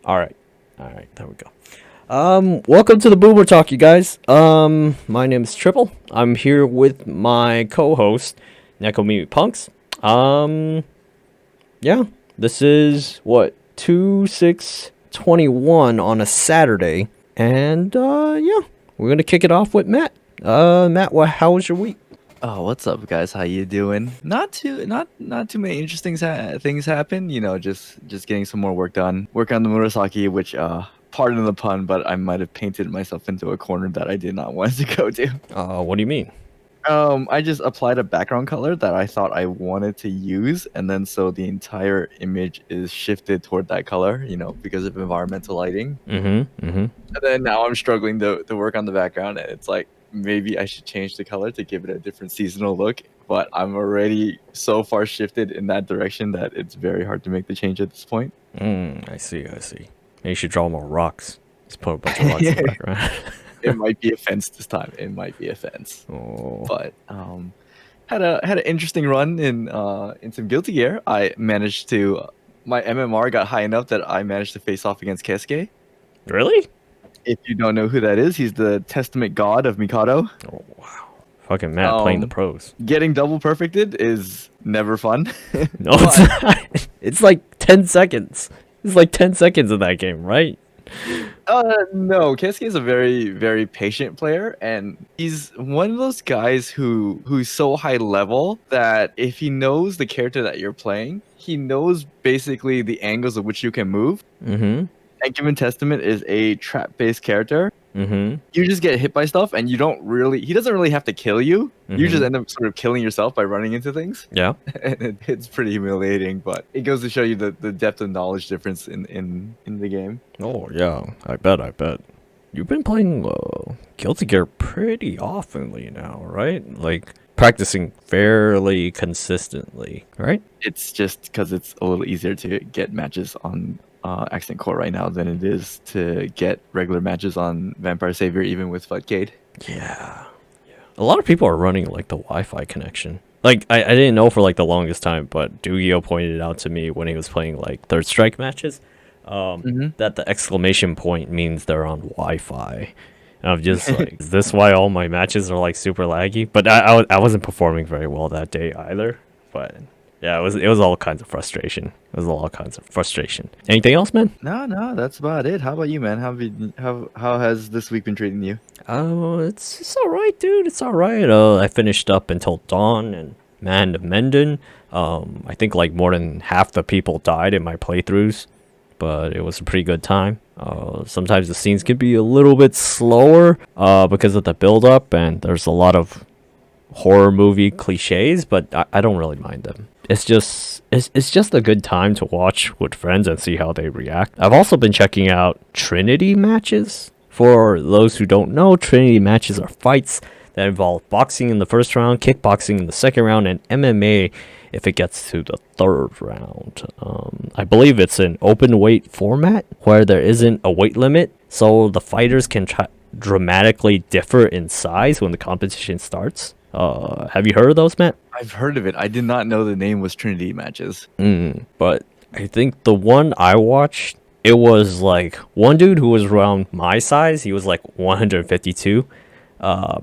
All right. There we go. Welcome to the Boomer Talk, you guys. My name is Triple. I'm here with my co-host, Nekomimi Punks. Yeah, this is what 2/6/21 on a Saturday, and yeah, we're gonna kick it off with Matt. Matt, how was your week? Oh, what's up, guys? How you doing? Not too many interesting things happen. You know, just getting some more work done. Work on the Murasaki, which pardon the pun, but I might have painted myself into a corner that I did not want to go to. What do you mean? I just applied a background color that I thought I wanted to use, and then so the entire image is shifted toward that color. You know, because of environmental lighting. And then now I'm struggling to work on the background, and it's like maybe I should change the color to give it a different seasonal look. But I'm already so far shifted in that direction that it's very hard to make the change at this point. I see. Maybe you should draw more rocks. Just put a bunch of rocks in the background. It might be a fence this time. It might be a fence. Oh. But had an interesting run in some Guilty Gear. I managed to my MMR got high enough that I managed to face off against Keisuke. Really? If you don't know who that is, he's the Testament God of Mikado. Oh wow. Fucking Matt playing the pros. Getting double perfected is never fun. No, it's not. It's like 10 seconds. It's like 10 seconds in that game, right? No, Keisuke is a very, very patient player, and he's one of those guys who's so high level that if he knows the character that you're playing, he knows basically the angles of which you can move. And given Testament is a trap-based character, you just get hit by stuff, and he doesn't really have to kill you. You just end up sort of killing yourself by running into things. Yeah. And it's pretty humiliating, but it goes to show you the depth of knowledge difference in the game. Oh yeah, I bet. You've been playing Guilty Gear pretty oftenly now, right? Like practicing fairly consistently, right? It's just because it's a little easier to get matches on Accent Core right now than it is to get regular matches on Vampire Savior, even with Floodgate. Yeah. A lot of people are running like the Wi-Fi connection. Like I didn't know for like the longest time, but Dugio pointed out to me when he was playing like Third Strike matches, that the exclamation point means they're on Wi-Fi. And I'm just like, is this why all my matches are like super laggy? But I wasn't performing very well that day either. But yeah, it was all kinds of frustration. Anything else, man? No, that's about it. How about you, man? How has this week been treating you? Oh, it's all right, dude. It's all right. I finished up until dawn and man of Menden. I think like more than half the people died in my playthroughs, but it was a pretty good time. Sometimes the scenes can be a little bit slower because of the build up, and there's a lot of horror movie cliches, but I don't really mind them. It's just a good time to watch with friends and see how they react. I've also been checking out Trinity Matches. For those who don't know, Trinity Matches are fights that involve boxing in the first round, kickboxing in the second round, and MMA if it gets to the third round. I believe it's an open weight format where there isn't a weight limit, so the fighters can dramatically differ in size when the competition starts. Have you heard of those, Matt? I've heard of it. I did not know the name was Trinity Matches. But I think the one I watched, it was like one dude who was around my size. He was like 152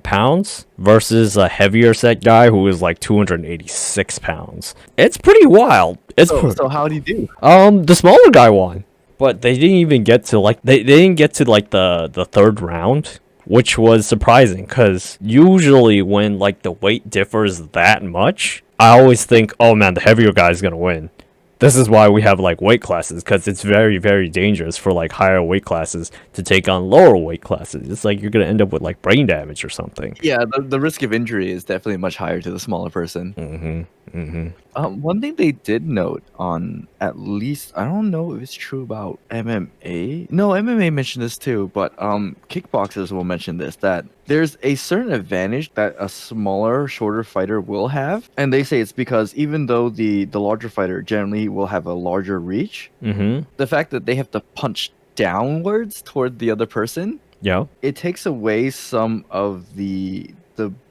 pounds versus a heavier set guy who was like 286 pounds. It's pretty wild. So how did he do? The smaller guy won, but they didn't even get to like they didn't get to like the third round, which was surprising because usually when like the weight differs that much, I always think, oh man, the heavier guy is gonna win. This is why we have like weight classes, because it's very, very dangerous for like higher weight classes to take on lower weight classes. It's like you're gonna end up with like brain damage or something. Yeah, the risk of injury is definitely much higher to the smaller person. One thing they did note on, at least, I don't know if it's true about MMA. No, MMA mentioned this too, but kickboxers will mention this, that there's a certain advantage that a smaller, shorter fighter will have. And they say it's because even though the larger fighter generally will have a larger reach, the fact that they have to punch downwards toward the other person, it takes away some of the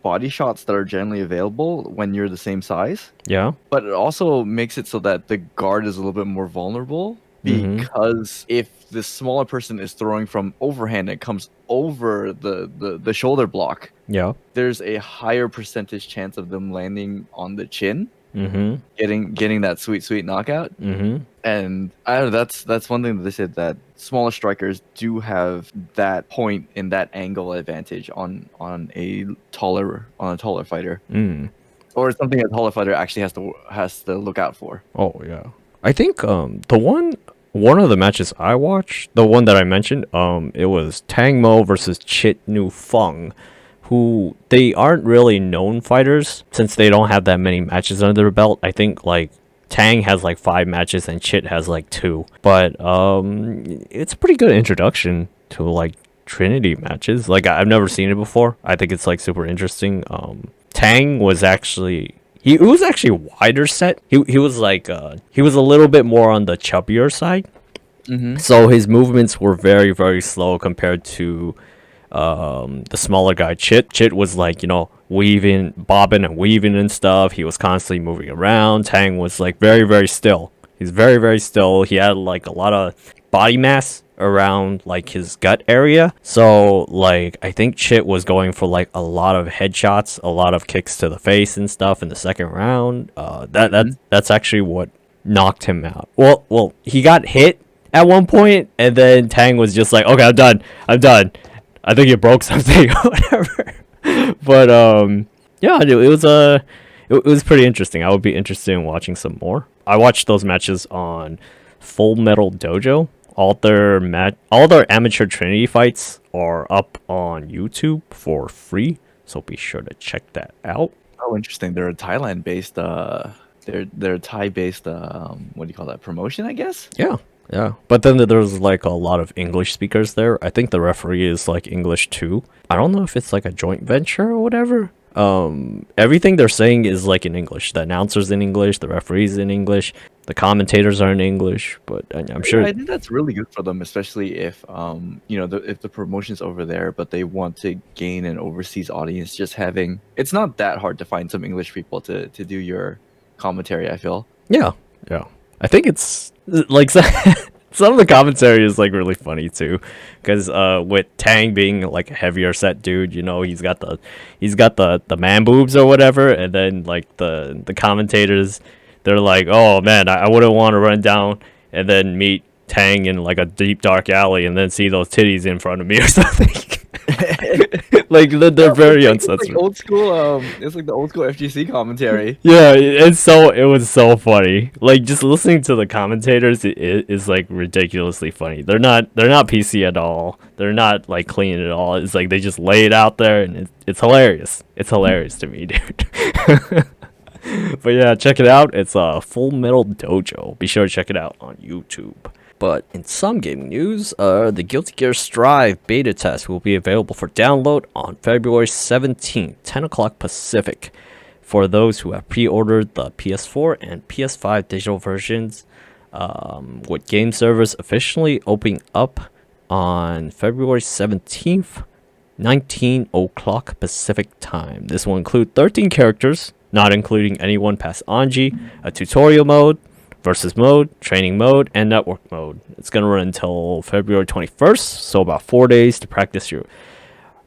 body shots that are generally available when you're the same size. But it also makes it so that the guard is a little bit more vulnerable because if the smaller person is throwing from overhand and comes over the shoulder block, Yeah. there's a higher percentage chance of them landing on the chin, Mm-hmm. getting that sweet knockout. Mm-hmm. And I don't know, that's one thing that they said, that smaller strikers do have that point in that angle advantage on a taller fighter, or something a taller fighter actually has to look out for. Oh yeah. I think the one of the matches I watched, the one that I mentioned, it was Tang Mo versus Chit Nu Feng, who they aren't really known fighters since they don't have that many matches under their belt. I think like Tang has like 5 matches and Chit has like 2. But it's a pretty good introduction to like Trinity matches. Like I've never seen it before. I think it's like super interesting. Tang was actually he was actually wider set. He was like he was a little bit more on the chubbier side. So his movements were very, very slow compared to the smaller guy. Chit was like, you know, bobbing and weaving and stuff. He was constantly moving around. Tang was like very, very still. He's very, very still. He had like a lot of body mass around like his gut area. So like I think Chit was going for like a lot of headshots, a lot of kicks to the face and stuff in the second round. That's actually what knocked him out. Well, he got hit at one point, and then Tang was just like, okay, I'm done. I think you broke something or whatever. But yeah, it was pretty interesting. I would be interested in watching some more. I watched those matches on Full Metal Dojo. All their amateur Trinity fights are up on YouTube for free, so be sure to check that out. Oh, interesting. They're a Thailand based they're Thai based what do you call that, promotion, I guess? Yeah. Yeah, but then there's like a lot of English speakers there. I think the referee is like English too. I don't know if it's like a joint venture or whatever. Everything they're saying is like in English. The announcers in English, the referees in English, the commentators are in English. But I'm sure. Yeah, I think that's really good for them, especially if you know, if the promotion's over there, but they want to gain an overseas audience. Just having, it's not that hard to find some English people to do your commentary, I feel. Yeah. I think it's like some of the commentary is like really funny too, because with Tang being like a heavier set dude, you know, he's got the man boobs or whatever, and then like the commentators, they're like, oh man, I wouldn't want to run down and then meet Tang in like a deep dark alley and then see those titties in front of me or something. Like they're very uncensored. Like old school, it's like the old school FGC commentary. Yeah, it was so funny. Like just listening to the commentators, it is like ridiculously funny. They're not PC at all. They're not like clean at all. It's like they just lay it out there, and it's hilarious. It's hilarious to me, dude. But yeah, check it out. It's Full Metal Dojo. Be sure to check it out on YouTube. But in some gaming news, the Guilty Gear Strive beta test will be available for download on February 17th, 10 o'clock Pacific, for those who have pre-ordered the PS4 and PS5 digital versions, with game servers officially opening up on February 17th, 19 o'clock Pacific time. This will include 13 characters, not including anyone past Anji, a tutorial mode, versus mode, training mode, and network mode. It's going to run until February 21st, so about 4 days to practice your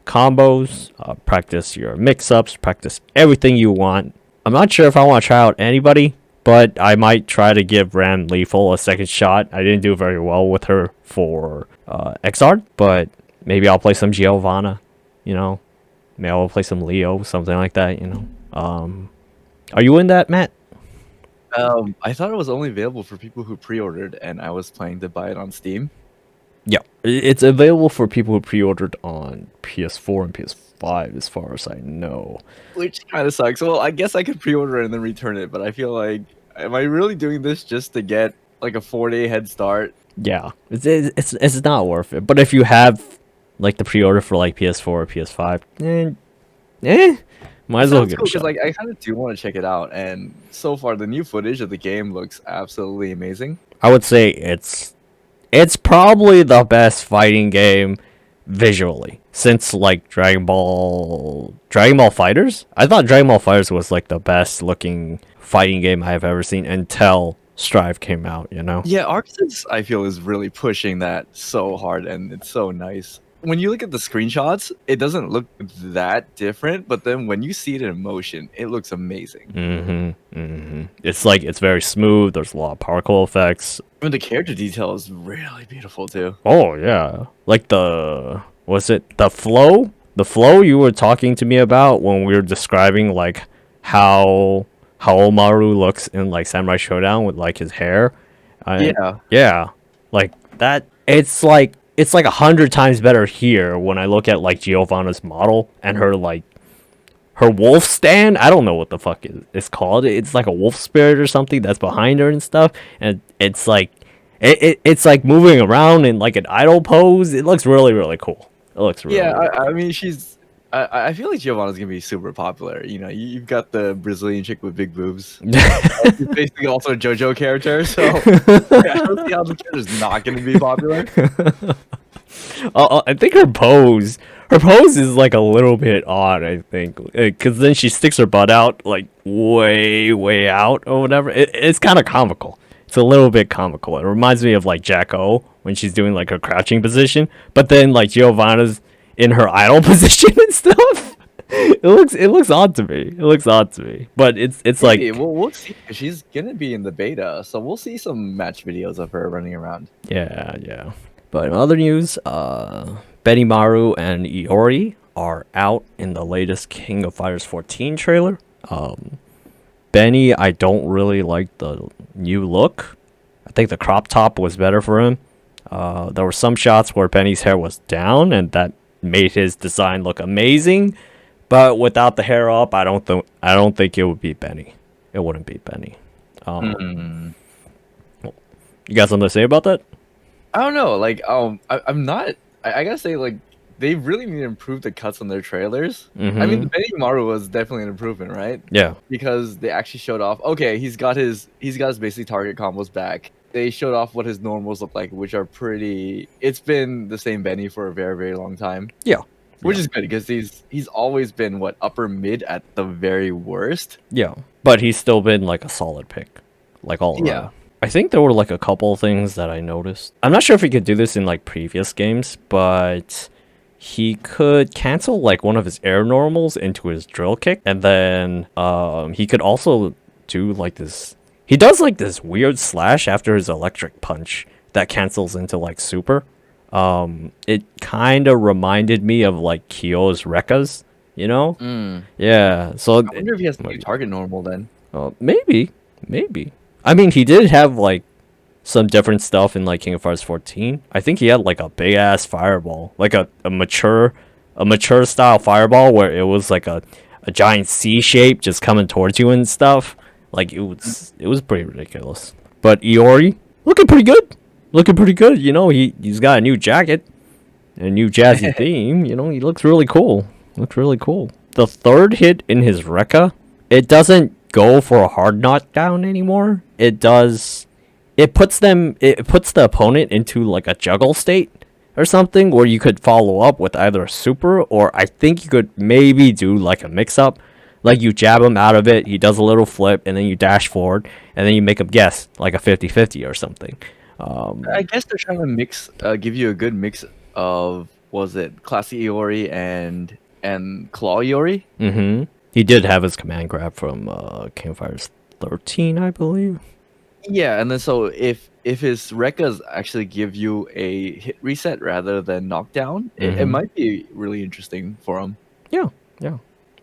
combos, practice your mix-ups, practice everything you want. I'm not sure if I want to try out anybody, but I might try to give Ram Lethal a second shot. I didn't do very well with her for XR, but maybe I'll play some Giovanna, you know. Maybe I'll play some Leo, something like that, you know. Are you in that, Matt? I thought it was only available for people who pre-ordered, and I was planning to buy it on Steam. Yeah, it's available for people who pre-ordered on PS4 and PS5, as far as I know. Which kind of sucks. Well, I guess I could pre-order it and then return it, but I feel like, am I really doing this just to get like a 4-day head start? Yeah, it's not worth it. But if you have like the pre-order for like PS4 or PS5, might as well get it. Because like I kind of do want to check it out, and so far the new footage of the game looks absolutely amazing. I would say it's probably the best fighting game visually since like Dragon Ball FighterZ. I thought Dragon Ball FighterZ was like the best looking fighting game I have ever seen until Strive came out, you know? Yeah, Arxis, I feel, is really pushing that so hard, and it's so nice. When you look at the screenshots, it doesn't look that different, but then when you see it in motion, it looks amazing. It's like, it's very smooth. There's a lot of particle effects. And the character detail is really beautiful too. Oh, yeah. Like was it the flow? The flow you were talking to me about when we were describing, like, how Omaru looks in, like, Samurai Showdown with, like, his hair. Yeah. Yeah. Like, that, it's like 100 times better here when I look at, like, Giovanna's model and her, like, her wolf stand. I don't know what the fuck it's called. It's like a wolf spirit or something that's behind her and stuff. And it's like, it's like moving around in like an idle pose. It looks really, really cool. It looks really, Yeah, really cool. I mean, I feel like Giovanna's gonna be super popular. You know, you've got the Brazilian chick with big boobs. She's basically also a JoJo character, so yeah, I don't see how the character's not gonna be popular. I think her pose is like a little bit odd. I think because then she sticks her butt out like way out or whatever. It's kind of comical. It's a little bit comical. It reminds me of like Jack-O when she's doing like her crouching position, but then like Giovanna's in her idle position and stuff. It looks odd to me. It looks odd to me, but it's like, Maybe, we'll see. She's gonna be in the beta, so we'll see some match videos of her running around. yeah. But in other news, Benimaru and Iori are out in the latest King of Fighters 14 trailer. Benny, I don't really like the new look. I think the crop top was better for him. There were some shots where Benny's hair was down, and that made his design look amazing. But without the hair up, I don't think it would be Benny. It wouldn't be Benny. You got something to say about that? I don't know. Like, I'm not. I gotta say, like, they really need to improve the cuts on their trailers. I mean, the Benny Maru was definitely an improvement, right? Yeah. Because they actually showed off. Okay, he's got his basically target combos back. They showed off what his normals look like, which are pretty. It's been the same Benny for a very, very long time. Yeah. Which is good because he's always been what, upper mid at the very worst. Yeah. But he's still been like a solid pick, like all around. Yeah. I think there were like a couple of things that I noticed. I'm not sure if he could do this in like previous games, but he could cancel like one of his air normals into his drill kick, and then he could also do like this. He does like this weird slash after his electric punch that cancels into like super. It kind of reminded me of like Kyo's Rekka's, you know? Yeah. So I wonder if he has a new target normal then. maybe. I mean, he did have like some different stuff in like King of Fighters 14. I think he had like a big ass fireball, like a mature style fireball where it was like a giant C shape just coming towards you and stuff. Like it was pretty ridiculous. But Iori looking pretty good. You know, he's got a new jacket, a new jazzy theme. You know, he looks really cool. The third hit in his Rekka, it doesn't go for a hard knockdown anymore. It puts the opponent into like a juggle state or something where you could follow up with either a super, or I think you could maybe do like a mix up. Like you jab him out of it, he does a little flip, and then you dash forward, and then you make him guess like a 50-50 or something. I guess they're trying to give you a good mix of, was it Classy Iori and Claw Iori? He did have his command grab from King of Fighters 13, I believe. Yeah, and then so if his Rekkas actually give you a hit reset rather than knockdown, it might be really interesting for him. Yeah.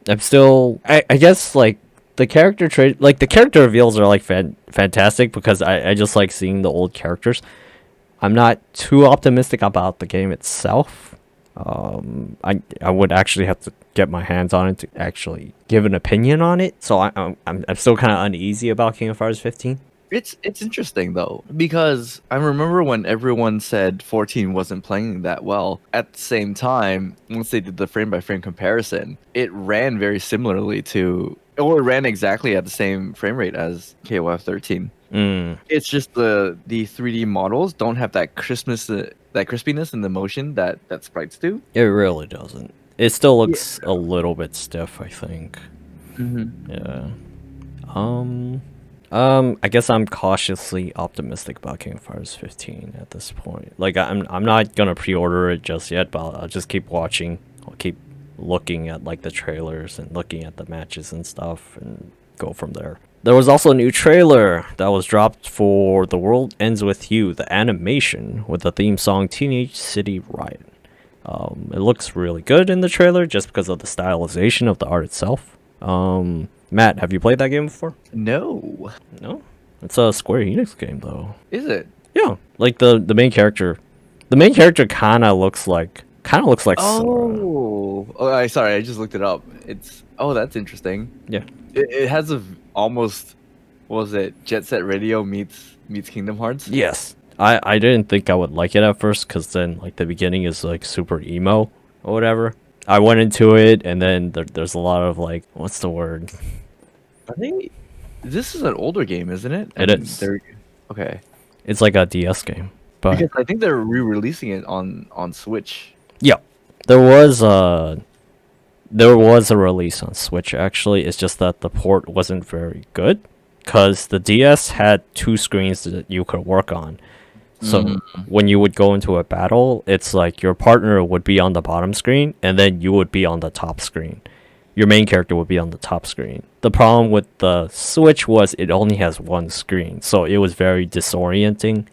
I'm still, I guess like the character the character reveals are like fantastic because I just like seeing the old characters. I'm not too optimistic about the game itself. I would actually have to get my hands on it to actually give an opinion on it. So I'm still kind of uneasy about King of Fighters 15. It's interesting though, because I remember when everyone said 14 wasn't playing that well. At the same time, once they did the frame by frame comparison, it ran very similarly to, or it ran exactly at the same frame rate as KOF 13. It's just the 3D models don't have that crispiness in the motion that sprites do. It really doesn't. It still looks a little bit stiff, I think. Yeah. I guess I'm cautiously optimistic about King of Fighters 15 at this point. Like I'm not gonna pre-order it just yet, but I'll just keep watching. I'll keep looking at like the trailers and looking at the matches and stuff and go from there. There was also a new trailer that was dropped for The World Ends With You, the animation with the theme song Teenage City Riot. It looks really good in the trailer just because of the stylization of the art itself. Matt, have you played that game before? No. No? It's a Square Enix game though. Is it? Yeah, like the main character. The main character kind of looks like Sora. Sorry, I just looked it up. That's interesting. Yeah. It has almost, what was it, Jet Set Radio meets Kingdom Hearts? Yes. I didn't think I would like it at first because then like the beginning is like super emo or whatever. I went into it and then there's a lot of like, what's the word? This is an older game, isn't it? It is. Okay. It's like a DS game, but Because I think they're re-releasing it on Switch. yeah, there was a release on Switch actually. It's just that the port wasn't very good because the DS had two screens that you could work on. So when you would go into a battle, it's like your partner would be on the bottom screen and then you would be on the top screen. Your main character would be on the top screen. The problem with the Switch was it only has one screen, so it was very disorienting.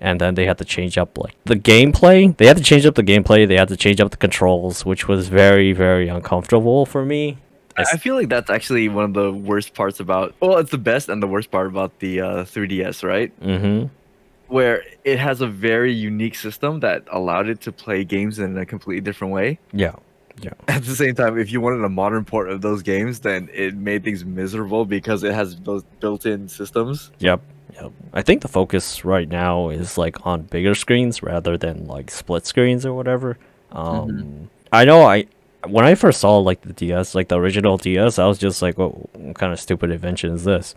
And then they had to change up like the gameplay. They had to change up the gameplay. They had to change up the controls, which was very, very uncomfortable for me. I feel like that's actually one of the worst parts about. Well, it's the best and the worst part about the 3DS, right? Mm-hmm. Where it has a very unique system that allowed it to play games in a completely different way. Yeah. Yeah. At the same time, if you wanted a modern port of those games, then it made things miserable because it has those built-in systems. Yep. Yep. I think the focus right now is like on bigger screens rather than like split screens or whatever. I know when I first saw like the DS, like the original DS, I was just like, what kind of stupid invention is this?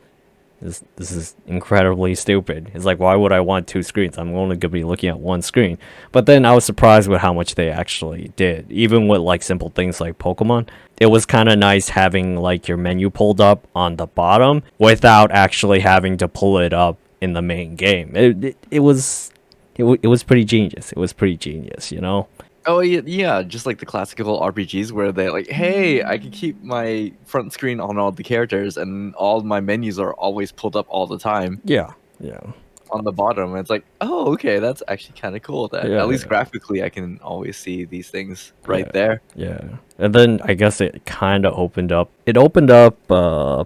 This is incredibly stupid. It's like, why would I want two screens? I'm only gonna be looking at one screen. But then I was surprised with how much they actually did. Even with like simple things like Pokemon, it was kind of nice having like your menu pulled up on the bottom without actually having to pull it up in the main game. It was pretty genius. It was pretty genius, you know. Oh yeah, just like the classical RPGs where they're like, hey, I can keep my front screen on all the characters and all my menus are always pulled up all the time. Yeah, yeah. On the bottom, and it's like, oh, okay, that's actually kind of cool. That Yeah, at least yeah. graphically, I can always see these things right there. Yeah, and then I guess it kind of opened up. It opened up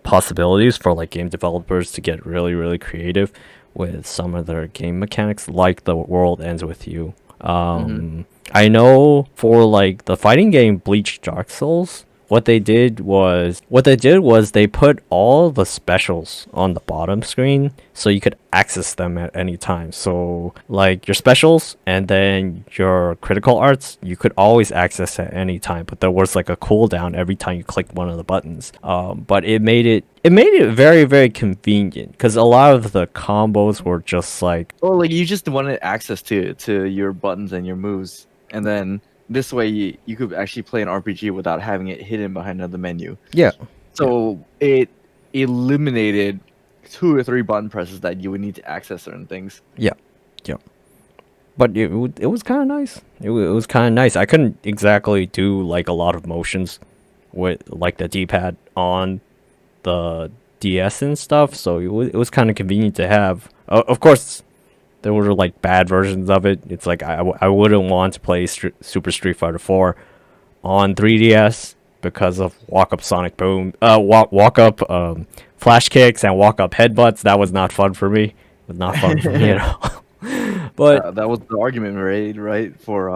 possibilities for like game developers to get really, really creative with some of their game mechanics, like The World Ends With You. I know for like the fighting game Bleach Dark Souls, what they did was they put all the specials on the bottom screen so you could access them at any time. So like your specials and then your critical arts, you could always access at any time, but there was like a cooldown every time you clicked one of the buttons. But it made it very, very convenient because a lot of the combos were just like, Or like you just wanted access to your buttons and your moves, and then this way you could actually play an RPG without having it hidden behind another menu. yeah. So it eliminated 2 or 3 button presses that you would need to access certain things. Yeah, yeah. But it was kind of nice. It was kind of nice. I couldn't exactly do like a lot of motions with like the D-pad on the DS and stuff, so it was kind of convenient to have. Of course, there were like bad versions of it. It's like I wouldn't want to play Super Street Fighter 4 on 3DS because of walk up Sonic Boom, walk up flash kicks and walk up headbutts. That was not fun for me. It was not fun for me at all. But That was the argument made, right, for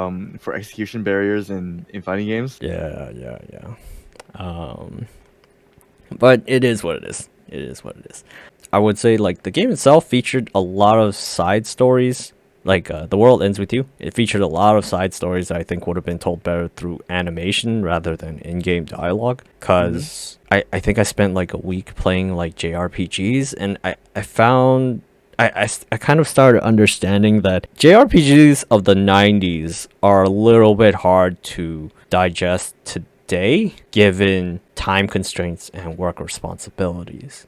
execution barriers in fighting games. yeah. But it is what it is. It is what it is. I would say like the game itself featured a lot of side stories. Like The World Ends With You. It featured a lot of side stories that I think would have been told better through animation rather than in-game dialogue. Because I think I spent like a week playing like JRPGs, and I found I kind of started understanding that JRPGs of the 90s are a little bit hard to digest today given time constraints and work responsibilities.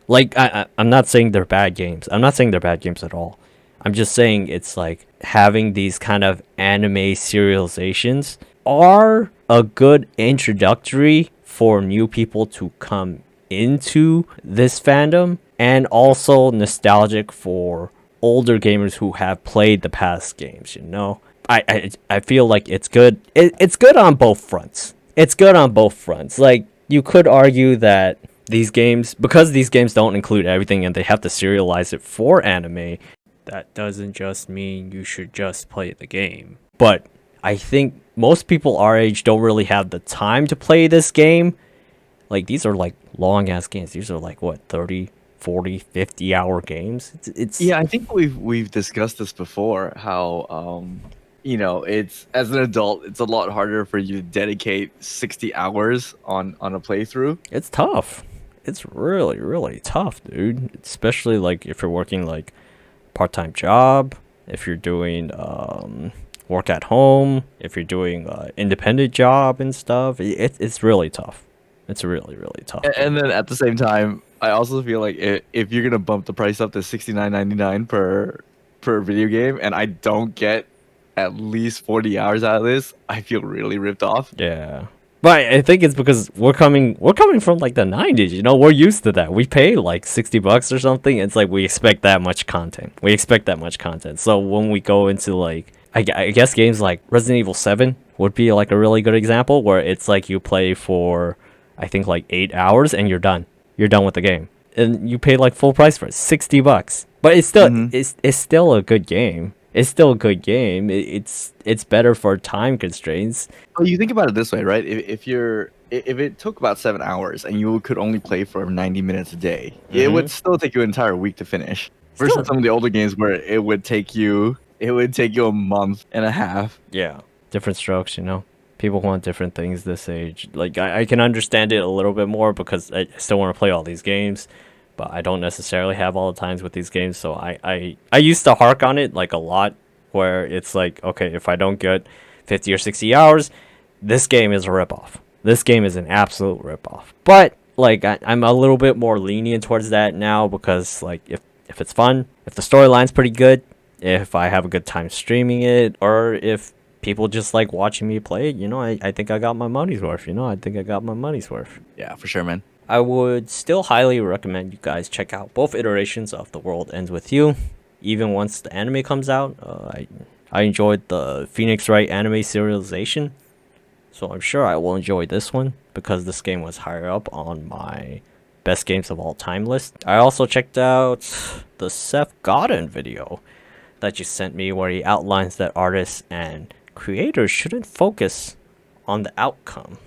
Like I'm not saying they're bad games. I'm not saying they're bad games at all. I'm just saying it's like having these kind of anime serializations are a good introductory for new people to come into this fandom, and also nostalgic for older gamers who have played the past games, you know? I feel like it's good. It's good on both fronts. It's good on both fronts. Like, you could argue that these games, because these games don't include everything and they have to serialize it for anime, that doesn't just mean you should just play the game. But I think most people our age don't really have the time to play this game. Like, these are like long ass games. These are like what, 30, 40, 50 hour games. It's Yeah, I think we've discussed this before. How it's as an adult, it's a lot harder for you to dedicate 60 hours on a playthrough. it's tough. It's really really tough, dude. Especially like if you're working like part-time job, if you're doing work at home, if you're doing independent job and stuff. It's really tough. It's really really tough, And dude. then at the same time, I also feel like if you're gonna bump the price up to 69.99 per video game, and I don't get at least 40 hours out of this, I feel really ripped off. Yeah. But I think it's because we're coming from like the 90s, you know, we're used to that. We pay like $60 or something. It's like we expect that much content. We expect that much content. So when we go into like I guess games like Resident Evil 7 would be like a really good example, where it's like you play for I think like 8 hours and you're done. You're done with the game. And you pay like full price for it, $60. But it's still Hmm. it's still a good game. It's still a good game. It's better for time constraints. Well, you think about it this way, right? If it took about 7 hours and you could only play for 90 minutes a day, it Mm-hmm. would still take you an entire week to finish. Versus Still, some of the older games where it would take you a month and a half. yeah, different strokes, you know. People want different things this age. Like I can understand it a little bit more because I still want to play all these games, but I don't necessarily have all the times with these games. So I used to hark on it like a lot, where it's like, okay, if I don't get 50 or 60 hours, this game is a ripoff. This game is an absolute ripoff. But like I'm a little bit more lenient towards that now, because like if it's fun, if the storyline's pretty good, if I have a good time streaming it, or if people just like watching me play it, you know, I think I got my money's worth. You know, I think I got my money's worth. Yeah, for sure, man. I would still highly recommend you guys check out both iterations of The World Ends With You, even once the anime comes out. I enjoyed the Phoenix Wright anime serialization, so I'm sure I will enjoy this one because this game was higher up on my best games of all time list. I also checked out the Seth Godin video that you sent me, where he outlines that artists and creators shouldn't focus on the outcome,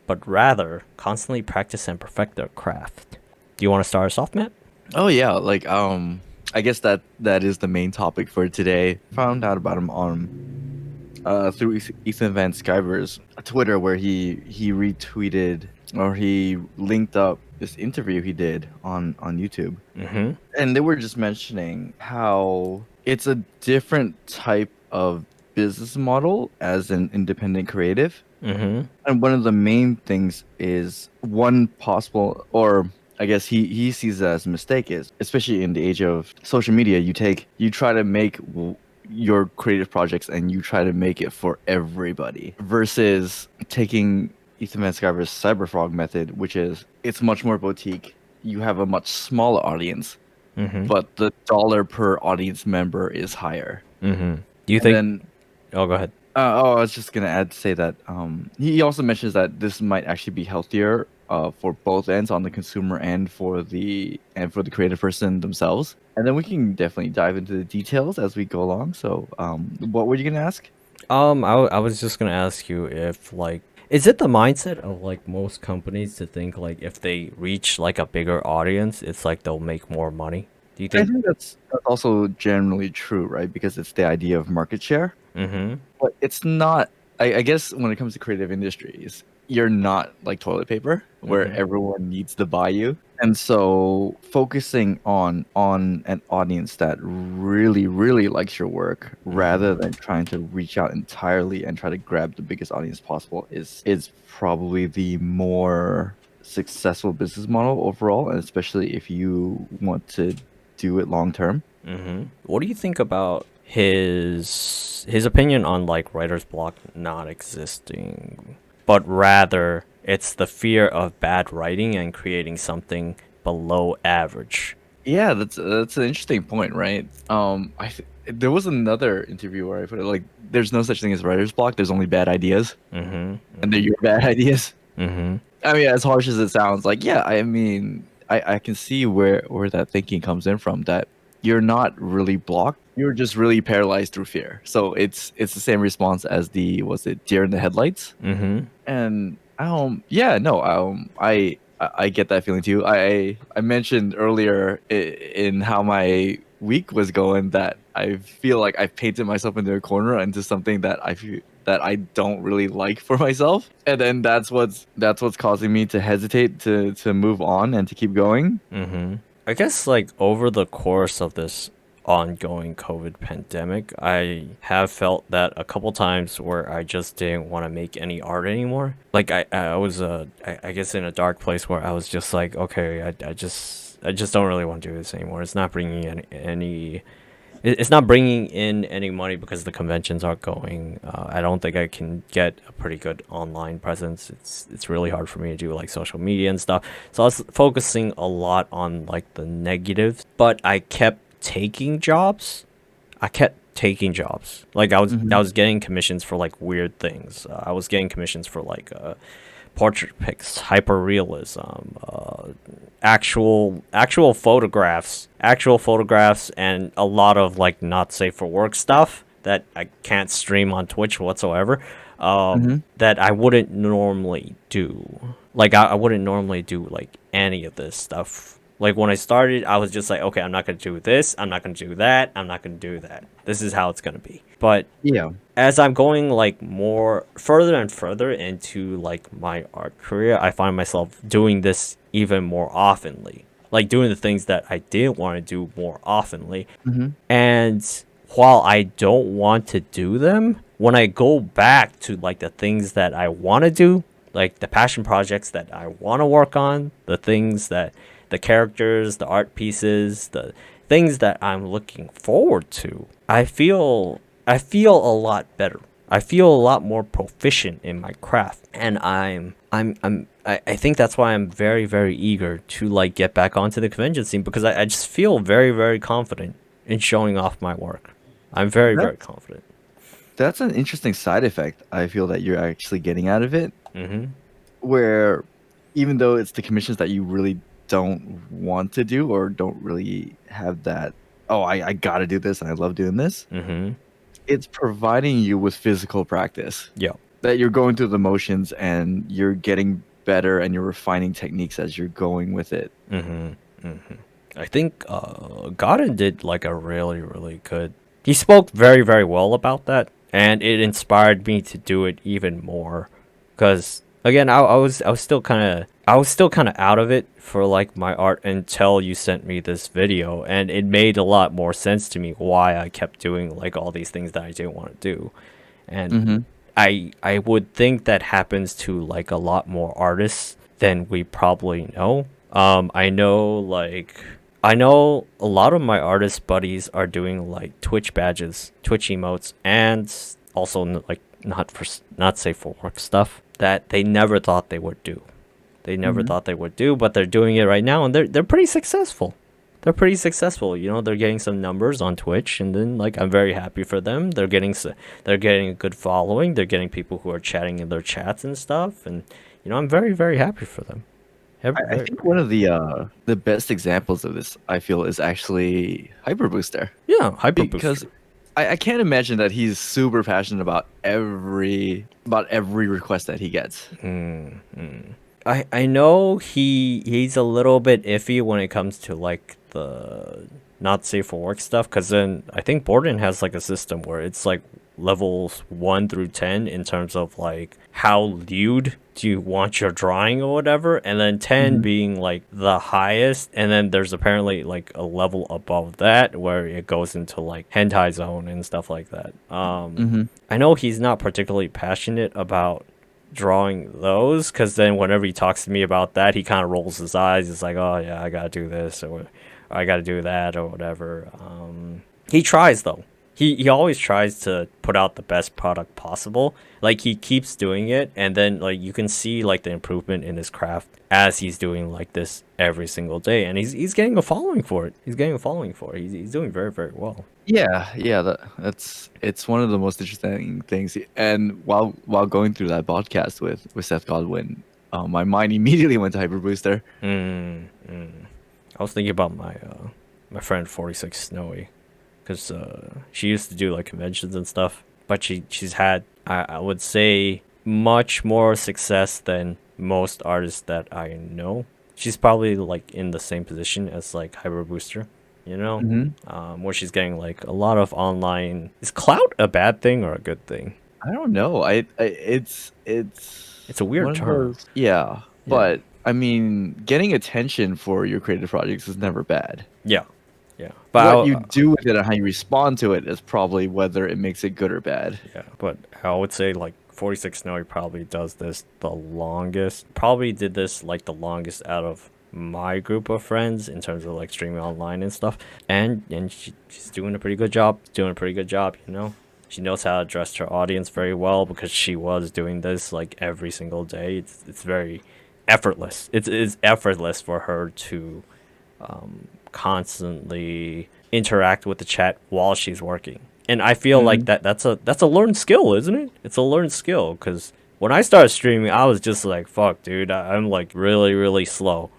but rather constantly practice and perfect their craft. Do you want to start us off, Matt? Oh yeah, like I guess that is the main topic for today. Found out about him on through Ethan Van Sciver's Twitter, where he retweeted, or he linked up this interview he did on YouTube, Mm-hmm. and they were just mentioning how it's a different type of business model as an independent creative. Mm-hmm. And one of the main things is one possible, or I guess he sees it as a mistake, is especially in the age of social media, you try to make your creative projects and you try to make it for everybody, versus taking Ethan Van Sciver's Cyberfrog method, which is it's much more boutique. You have a much smaller audience, Mm-hmm. but the dollar per audience member is higher. Mm-hmm. Do you And think? then Oh, go ahead. I was just gonna add to say that he also mentions that this might actually be healthier for both ends, on the consumer and for the creative person themselves. And then we can definitely dive into the details as we go along. So, what were you gonna ask? I was just gonna ask you if like, is it the mindset of like most companies to think like if they reach like a bigger audience, it's like they'll make more money? Do you I think? think that's also generally true, right? Because it's the idea of market share. Mm-hmm. But it's not. I guess when it comes to creative industries, you're not like toilet paper where Mm-hmm. everyone needs to buy you. And so focusing on an audience that really, really likes your work, rather than trying to reach out entirely and try to grab the biggest audience possible, is probably the more successful business model overall, and especially if you want to do it long term. What do you think about his opinion on like writer's block not existing, but rather it's the fear of bad writing and creating something below average? Yeah, that's an interesting point, right? There was another interview where I put it like, there's no such thing as writer's block. There's only bad ideas, and they're your bad ideas. I mean, as harsh as it sounds, like, yeah, I mean, I can see where that thinking comes in from. That you're not really blocked. You're just really paralyzed through fear. So it's the same response as the, was it deer in the headlights? And yeah, no, I get that feeling too. I mentioned earlier in how my week was going that I feel like I've painted myself into a corner, into something that I feel that I don't really like for myself, and then that's what's causing me to hesitate to move on and to keep going. I guess like over the course of this ongoing COVID pandemic, I have felt that a couple times where I just didn't want to make any art anymore. Like I was I guess in a dark place where I was just like, okay, I just don't really want to do this anymore. It's not bringing it's not bringing in any money because the conventions aren't going. I don't think I can get a pretty good online presence. It's really hard for me to do like social media and stuff. So I was focusing a lot on like the negatives, but I kept taking jobs. Like I was getting commissions for like weird things. I was getting commissions for like portrait pics, hyperrealism, actual photographs, and a lot of like not safe for work stuff that I can't stream on Twitch whatsoever. That I wouldn't normally do. Like I wouldn't normally do like any of this stuff. Like when I started, I was just like, okay, I'm not gonna do this, I'm not gonna do that, I'm not gonna do that. This is how it's gonna be. But Yeah. as I'm going like more further and further into like my art career, I find myself doing this even more oftenly. Like doing the things that I didn't want to do more oftenly. And while I don't want to do them, when I go back to like the things that I want to do, like the passion projects that I want to work on, the characters, the art pieces, the things that I'm looking forward to, I feel a lot better. I feel a lot more proficient in my craft, and I think that's why I'm very, very eager to like get back onto the convention scene, because I just feel very, very confident in showing off my work. I'm very, very confident. That's an interesting side effect I feel that you're actually getting out of it. Where even though it's the commissions that you really don't want to do, or don't really have that, oh, I gotta do this and I love doing this, it's providing you with physical practice. Yeah. That you're going through the motions and you're getting better and you're refining techniques as you're going with it. I think Godin did like a really, really good. He spoke very, very well about that, and it inspired me to do it even more. Because again, I was still kind of out of it for like my art until you sent me this video, and it made a lot more sense to me why I kept doing like all these things that I didn't want to do. And I would think that happens to like a lot more artists than we probably know. I know a lot of my artist buddies are doing like Twitch badges, Twitch emotes, and also like not safe for work stuff that they never thought they would do. They never thought they would do, but they're doing it right now, and they're pretty successful. They're pretty successful. You know, they're getting some numbers on Twitch, and then like I'm very happy for them. They're getting a good following. They're getting people who are chatting in their chats and stuff, and you know, I'm very, very happy for them. I think one of the best examples of this, I feel, is actually Hyper Booster. Yeah, Hyper Booster. Because I can't imagine that he's super passionate about every request that he gets. I know he's a little bit iffy when it comes to like the not safe for work stuff, because then I think Borden has like a system where it's like levels 1 through 10 in terms of like how lewd do you want your drawing or whatever, and then 10 being like the highest, and then there's apparently like a level above that where it goes into like hentai zone and stuff like that. I know he's not particularly passionate about drawing those, because then whenever he talks to me about that, he kind of rolls his eyes. He's like, oh yeah, I gotta do this, or I gotta do that, or whatever. He tries though. He always tries to put out the best product possible. Like, he keeps doing it, and then like you can see like the improvement in his craft as he's doing like this every single day, and he's getting a following for it. He's getting a following for it. He's doing very, very well. Yeah, that's it's one of the most interesting things. And while going through that podcast with Seth Godin, my mind immediately went to Hyper Booster. I was thinking about my friend 46 Snowy, because she used to do like conventions and stuff, but she's had, I would say, much more success than most artists that I know. She's probably like in the same position as like Hyper Booster, you know, where she's getting like a lot of online. Is clout a bad thing or a good thing? I don't know. It's It's a weird term. Yeah, but I mean, getting attention for your creative projects is never bad. Yeah. But what you do with it and how you respond to it is probably whether it makes it good or bad. Yeah, but I would say like 46 Snowy probably does this the longest. Probably did this like the longest out of my group of friends in terms of like streaming online and stuff. And she's doing a pretty good job. You know. She knows how to address her audience very well, because she was doing this like every single day. It's very effortless. It's effortless for her to constantly interact with the chat while she's working. And I feel like that's a learned skill, isn't it? It's a learned skill, because when I started streaming, I was just like, fuck, dude, I'm like really, really slow.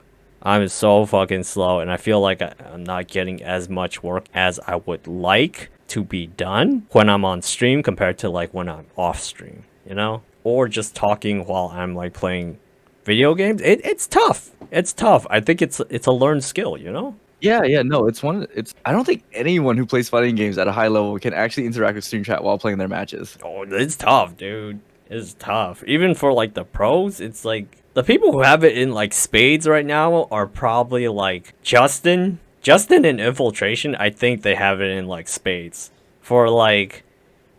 I'm so fucking slow, and I feel like I'm not getting as much work as I would like to be done when I'm on stream compared to like when I'm off stream, you know? Or just talking while I'm like playing video games. It's tough. It's tough. I think it's a learned skill, you know? Yeah, no, I don't think anyone who plays fighting games at a high level can actually interact with stream chat while playing their matches. Oh, it's tough, dude. It's tough. Even for like the pros, it's like the people who have it in like spades right now are probably like Justin in Infiltration. I think they have it in like spades. For like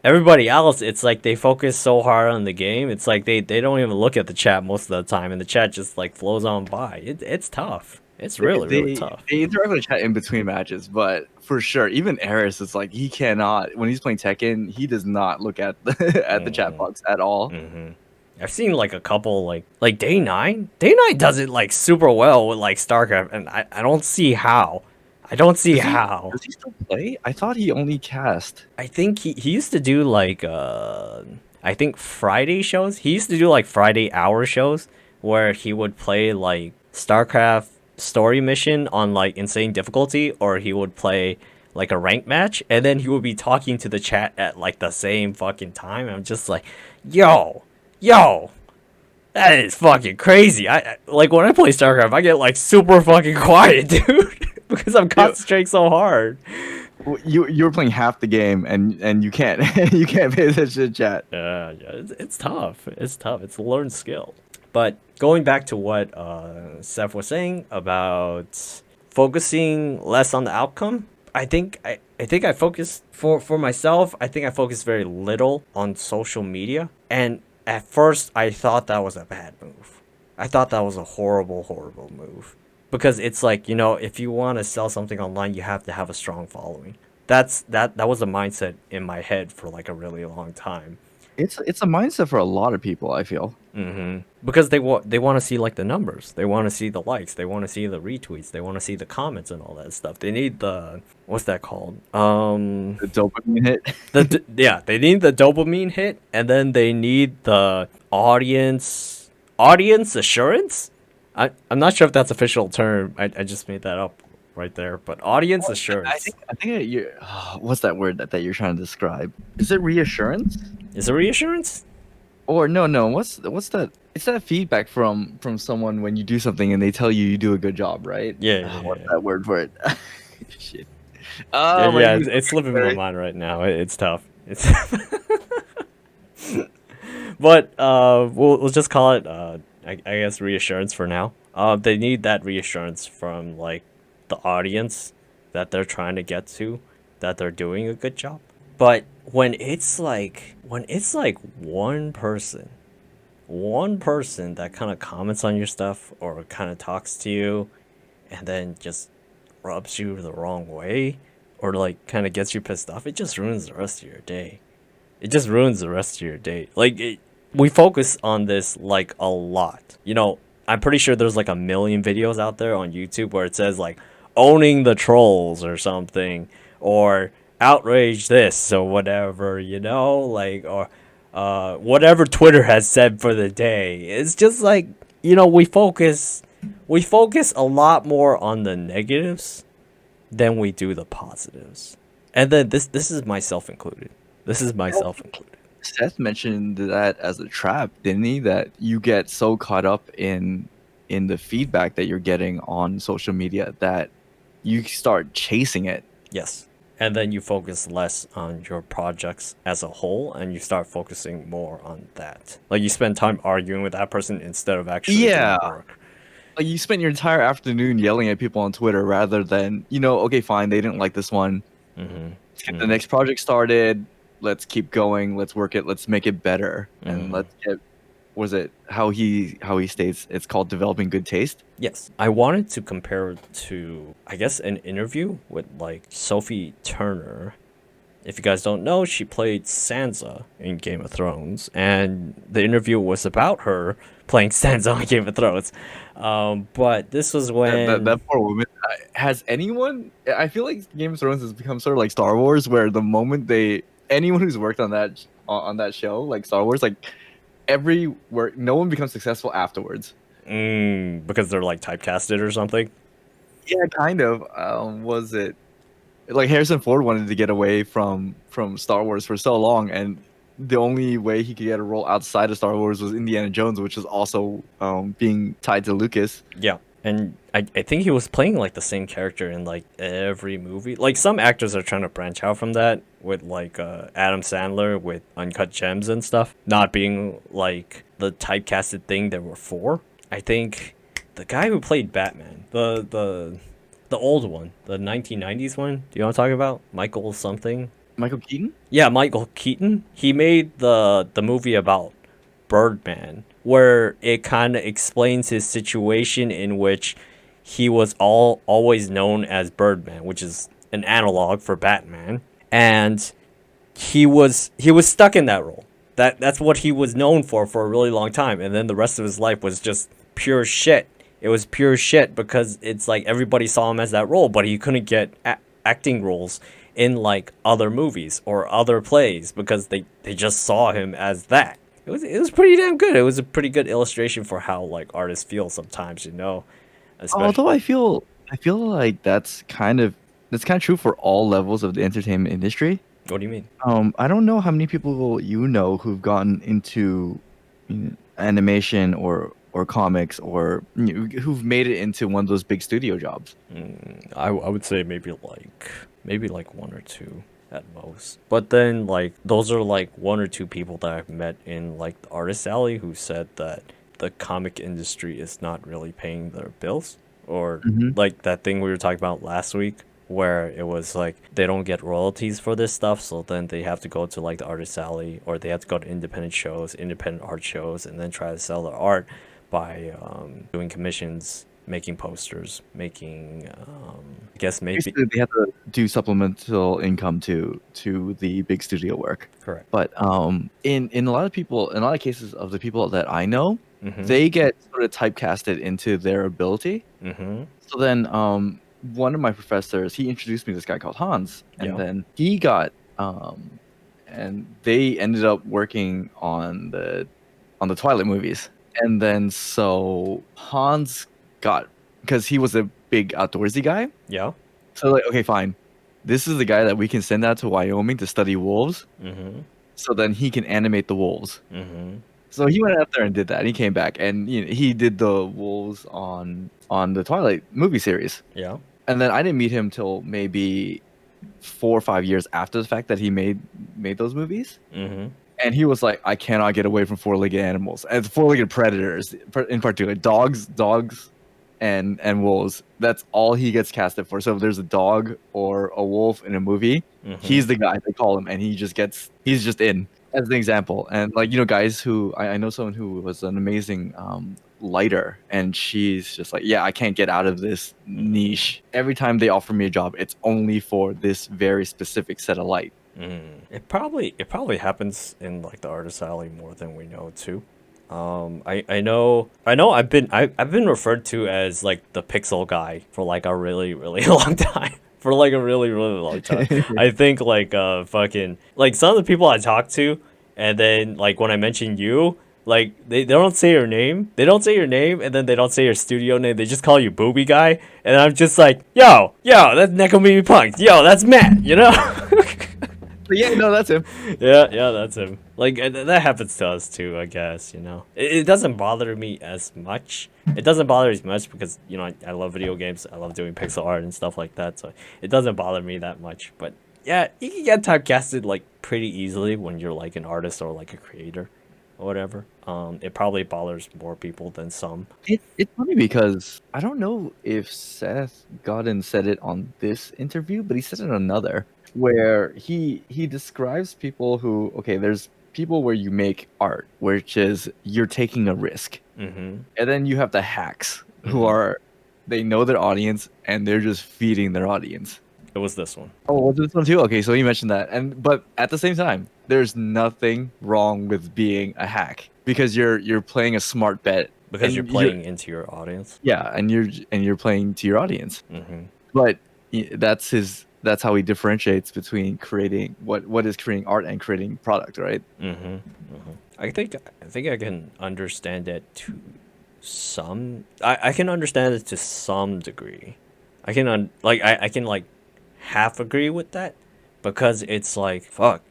everybody else, it's like they focus so hard on the game. It's like they don't even look at the chat most of the time, and the chat just like flows on by. It's tough. It's really tough. They interact with the chat in between matches, but for sure, even Eris is like, he cannot, when he's playing Tekken, he does not look at the chat box at all. I've seen like a couple like Day 9. Day 9 does it like super well with like StarCraft, and I don't see how. Does he still play? I thought he only cast. I think he used to do like I think Friday shows. He used to do like Friday hour shows where he would play like StarCraft story mission on like insane difficulty, or he would play like a ranked match, and then he would be talking to the chat at like the same fucking time. I'm just like, yo, that is fucking crazy. I like when I play StarCraft, I get like super fucking quiet, dude, because I'm concentrating so hard. You're playing half the game, and you can't you can't pay attention to chat. Yeah, it's tough. It's a learned skill. But going back to what Seth was saying about focusing less on the outcome, I think I focus for myself. I think I focus very little on social media, and at first I thought that was a bad move. I thought that was a horrible move, because it's like, you know, if you want to sell something online, you have to have a strong following. That was a mindset in my head for like a really long time. It's a mindset for a lot of people, I feel. Because they want to see like the numbers, they want to see the likes, they want to see the retweets, they want to see the comments and all that stuff. They need the, what's that called? The dopamine hit. Yeah, they need the dopamine hit, and then they need the audience assurance. I'm not sure if that's official term. I just made that up right there, but audience assurance. I think you what's that word that you're trying to describe? Is it reassurance? Is it reassurance? Or no, what's that? It's that feedback from someone when you do something and they tell you do a good job, right? Yeah. What's that word for it? Shit. It's slipping my mind right now. It's tough. But we'll just call it I guess reassurance for now. They need that reassurance from like the audience that they're trying to get to, that they're doing a good job. But when it's like one person one person that kind of comments on your stuff or kind of talks to you and then just rubs you the wrong way or like kind of gets you pissed off, it just ruins the rest of your day. It just ruins the rest of your day. We focus on this like a lot. You know, I'm pretty sure there's like a million videos out there on YouTube where it says like owning the trolls or something or outrage this or whatever, you know, like or whatever Twitter has said for the day. It's just like, you know, we focus a lot more on the negatives than we do the positives. And then this is myself included. This is myself included. Seth mentioned that as a trap, didn't he? That you get so caught up in the feedback that you're getting on social media that you start chasing it. Yes. And then you focus less on your projects as a whole and you start focusing more on that. Like you spend time arguing with that person instead of actually Yeah. doing work. Like you spent your entire afternoon yelling at people on Twitter rather than, okay, fine, they didn't like this one. Let's get the next project started. Let's keep going. Let's work it. Let's make it better. And let's get, was it how he states it's called developing good taste? Yes. I wanted to compare it to, I guess, an interview with like Sophie Turner. If you guys don't know, she played Sansa in Game of Thrones, and the interview was about her playing Sansa on Game of Thrones. But this was when That poor woman. Has anyone? I feel like Game of Thrones has become sort of like Star Wars, where the moment anyone who's worked on that show, like Star Wars, like no one becomes successful afterwards. Because they're like typecasted or something. Yeah, kind of. Was it like Harrison Ford wanted to get away from Star Wars for so long, and the only way he could get a role outside of Star Wars was Indiana Jones, which was also being tied to Lucas. Yeah. And I think he was playing like the same character in like every movie. Like some actors are trying to branch out from that with like Adam Sandler with Uncut Gems and stuff, not being like the typecasted thing there were for. I think the guy who played Batman, the old one, the 1990s one, do you know what I'm talking about? Michael something? Michael Keaton? Yeah, Michael Keaton. He made the movie about Birdman, where it kind of explains his situation in which he was always known as Birdman, which is an analog for Batman, and he was stuck in that role. That's what he was known for a really long time, and then the rest of his life was just pure shit. It was pure shit because it's like everybody saw him as that role, but he couldn't get acting roles in like other movies or other plays because they just saw him as that. It was pretty damn good. It was a pretty good illustration for how like artists feel sometimes, you know. Although I feel like that's kind of true for all levels of the entertainment industry. What do you mean? I don't know how many people who've gotten into animation or comics or who've made it into one of those big studio jobs. I would say maybe like one or two at most. But then like those are like one or two people that I've met in like the artist alley who said that the comic industry is not really paying their bills, or like that thing we were talking about last week where it was like they don't get royalties for this stuff, so then they have to go to like the artist alley or they have to go to independent art shows and then try to sell their art by doing commissions, making posters, making I guess maybe basically they have to do supplemental income to the big studio work. Correct. But in a lot of cases of the people that I know, they get sort of typecasted into their ability. So then one of my professors, he introduced me to this guy called Hans, and then he got and they ended up working on the Twilight movies. And then so Hans got, because he was a big outdoorsy guy. Yeah. So like, okay, fine. This is the guy that we can send out to Wyoming to study wolves. So then he can animate the wolves. So he went out there and did that. He came back and he did the wolves on the Twilight movie series. Yeah. And then I didn't meet him till maybe 4 or 5 years after the fact that he made those movies. And he was like, I cannot get away from four-legged animals and four-legged predators in particular, dogs, and wolves. That's all he gets casted for. So if there's a dog or a wolf in a movie, he's the guy they call him, and he's just in. as an example. And like, guys who I know someone who was an amazing lighter, and she's just like, yeah, I can't get out of this niche. Every time they offer me a job, it's only for this very specific set of light. It probably happens in like the artist alley more than we know too. I know I've been referred to as like the pixel guy for like a really long time. For like a really long time. I think like fucking like some of the people I talk to, and then like when I mention you, like they don't say your name. They don't say your name, and then they don't say your studio name. They just call you Booby Guy, and I'm just like, yo, that's Nekomimi Punk. Yo, that's Matt. You know. Yeah, no, that's him. Yeah, that's him. Like that happens to us too, I guess. It doesn't bother me as much. It doesn't bother me as much because I love video games. I love doing pixel art and stuff like that. So it doesn't bother me that much. But yeah, you can get typecasted like pretty easily when you're like an artist or like a creator or whatever. It probably bothers more people than some. It's funny because I don't know if Seth Godin said it on this interview, but he said it on another, where he describes people who, okay, there's people where you make art, which is you're taking a risk, and then you have the hacks who are, they know their audience and they're just feeding their audience. It was this one. Oh, was this one too? Okay, so you mentioned that, but at the same time, there's nothing wrong with being a hack because you're playing a smart bet because you're playing into your audience. Yeah, and you're playing to your audience. But that's how he differentiates between creating what is creating art and creating product, right? I think I can understand it to some. I can understand it to some degree. I can I can like half agree with that because it's like fuck.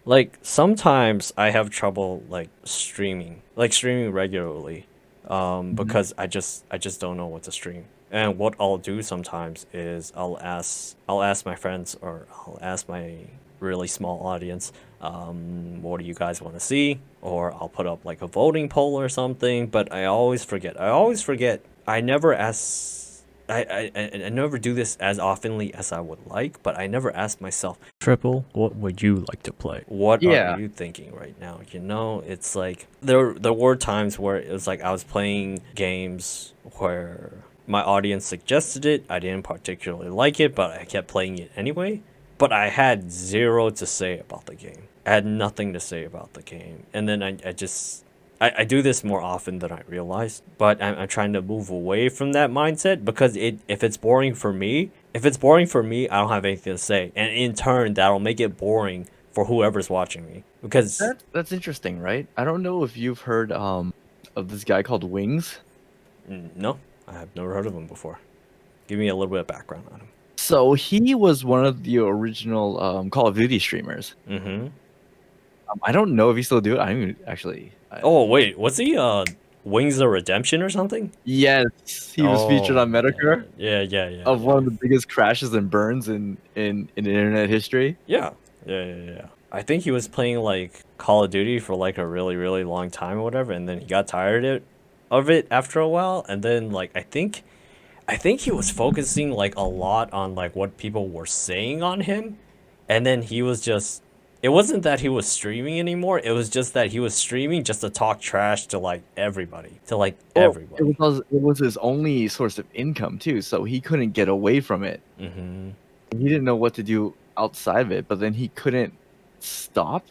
Like sometimes I have trouble like streaming regularly, because I just don't know what to stream. And what I'll do sometimes is I'll ask my friends or I'll ask my really small audience, what do you guys want to see? Or I'll put up like a voting poll or something. But I always forget. I never ask. I never do this as oftenly as I would like, but I never ask myself, Triple, what would you like to play? What are you thinking right now? It's like there were times where it was like I was playing games where my audience suggested it. I didn't particularly like it, but I kept playing it anyway. But I had zero to say about the game. I had nothing to say about the game. And then I do this more often than I realized, but I'm trying to move away from that mindset because if it's boring for me, I don't have anything to say. And in turn, that'll make it boring for whoever's watching me. Because that's interesting, right? I don't know if you've heard of this guy called Wings. No, I have never heard of him before. Give me a little bit of background on him. So he was one of the original Call of Duty streamers. I don't know if he still do it. I don't even actually. Oh wait, was he Wings of Redemption or something? Yes, he was featured on Metacritic. Yeah. Of one of the biggest crashes and burns in internet history. Yeah. I think he was playing like Call of Duty for like a really long time or whatever, and then he got tired of it after a while, and then like I think he was focusing like a lot on like what people were saying on him, and then he was just. It wasn't that he was streaming anymore. It was just that he was streaming just to talk trash to like everybody. Everybody. It was his only source of income too, so he couldn't get away from it. He didn't know what to do outside of it, but then he couldn't stop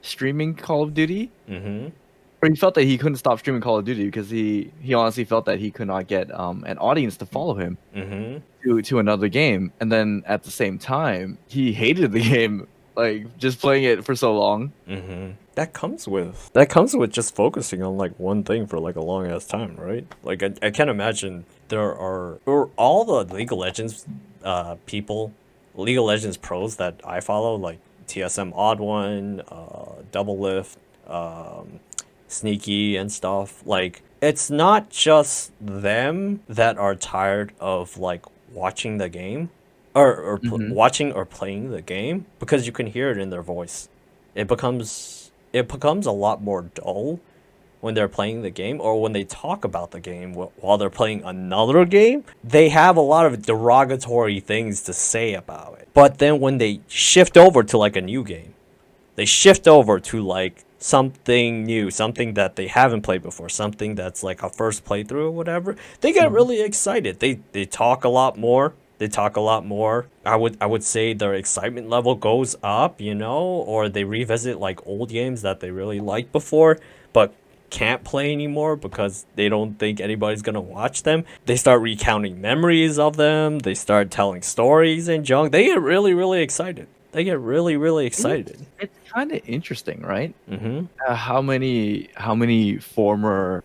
streaming Call of Duty. Or he felt that he couldn't stop streaming Call of Duty because he honestly felt that he could not get an audience to follow him to another game. And then at the same time, he hated the game. Like just playing it for so long. That comes with just focusing on like one thing for like a long ass time, right? Like I can't imagine there are all the League of Legends League of Legends pros that I follow, like TSM Odd One, Double Lift, Sneaky and stuff. Like it's not just them that are tired of like watching the game. Or watching or playing the game, because you can hear it in their voice. It becomes a lot more dull when they're playing the game, or when they talk about the game while they're playing another game. They have a lot of derogatory things to say about it. But then when they shift over to like a new game, they shift over to like something new, something that they haven't played before, something that's like a first playthrough or whatever, they get really excited. They talk a lot more. They talk a lot more. I would say their excitement level goes up, you know, or they revisit like old games that they really liked before, but can't play anymore because they don't think anybody's gonna watch them. They start recounting memories of them. They start telling stories and junk. They get really, really excited. They get really, really excited. It's kind of interesting, right? Mm-hmm. How many former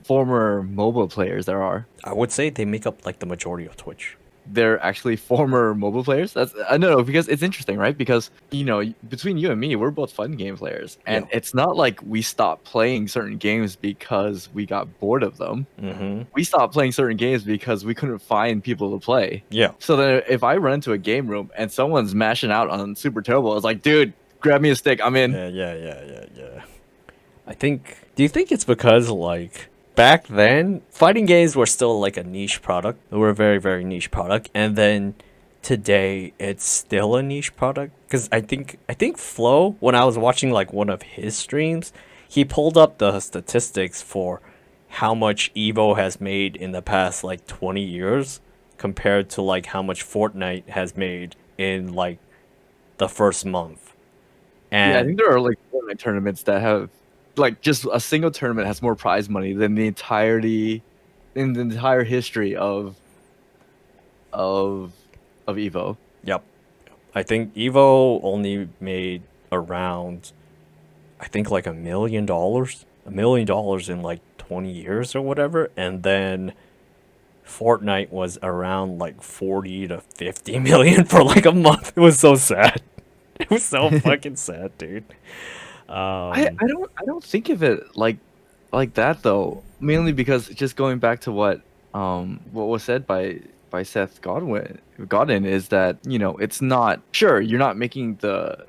mobile players there are? I would say they make up like the majority of Twitch. They're actually former mobile players. That's I don't know, because it's interesting, right? Because between you and me, we're both fun game players, and Yeah. it's not like we stopped playing certain games because we got bored of them. Mm-hmm. We stopped playing certain games because we couldn't find people to play. Yeah. So then, if I run into a game room and someone's mashing out on Super Turbo, it's like, dude, grab me a stick, I'm in. Yeah. Do you think it's because like back then fighting games were still like a niche product? They were a very, very niche product, and then today it's still a niche product? Because I think Flo, when I was watching like one of his streams, he pulled up the statistics for how much Evo has made in the past like 20 years compared to like how much Fortnite has made in like the first month. Yeah, I And think there are like Fortnite tournaments that have like just a single tournament has more prize money than the entire history of of Evo. yep, I think Evo only made around, I think like $1 million in like 20 years or whatever, and then Fortnite was around like 40 to 50 million for like a month. It was so sad. It was so fucking sad, dude. I don't think of it like that though. Mainly because just going back to what was said by Seth Godin is that it's not sure you're not making the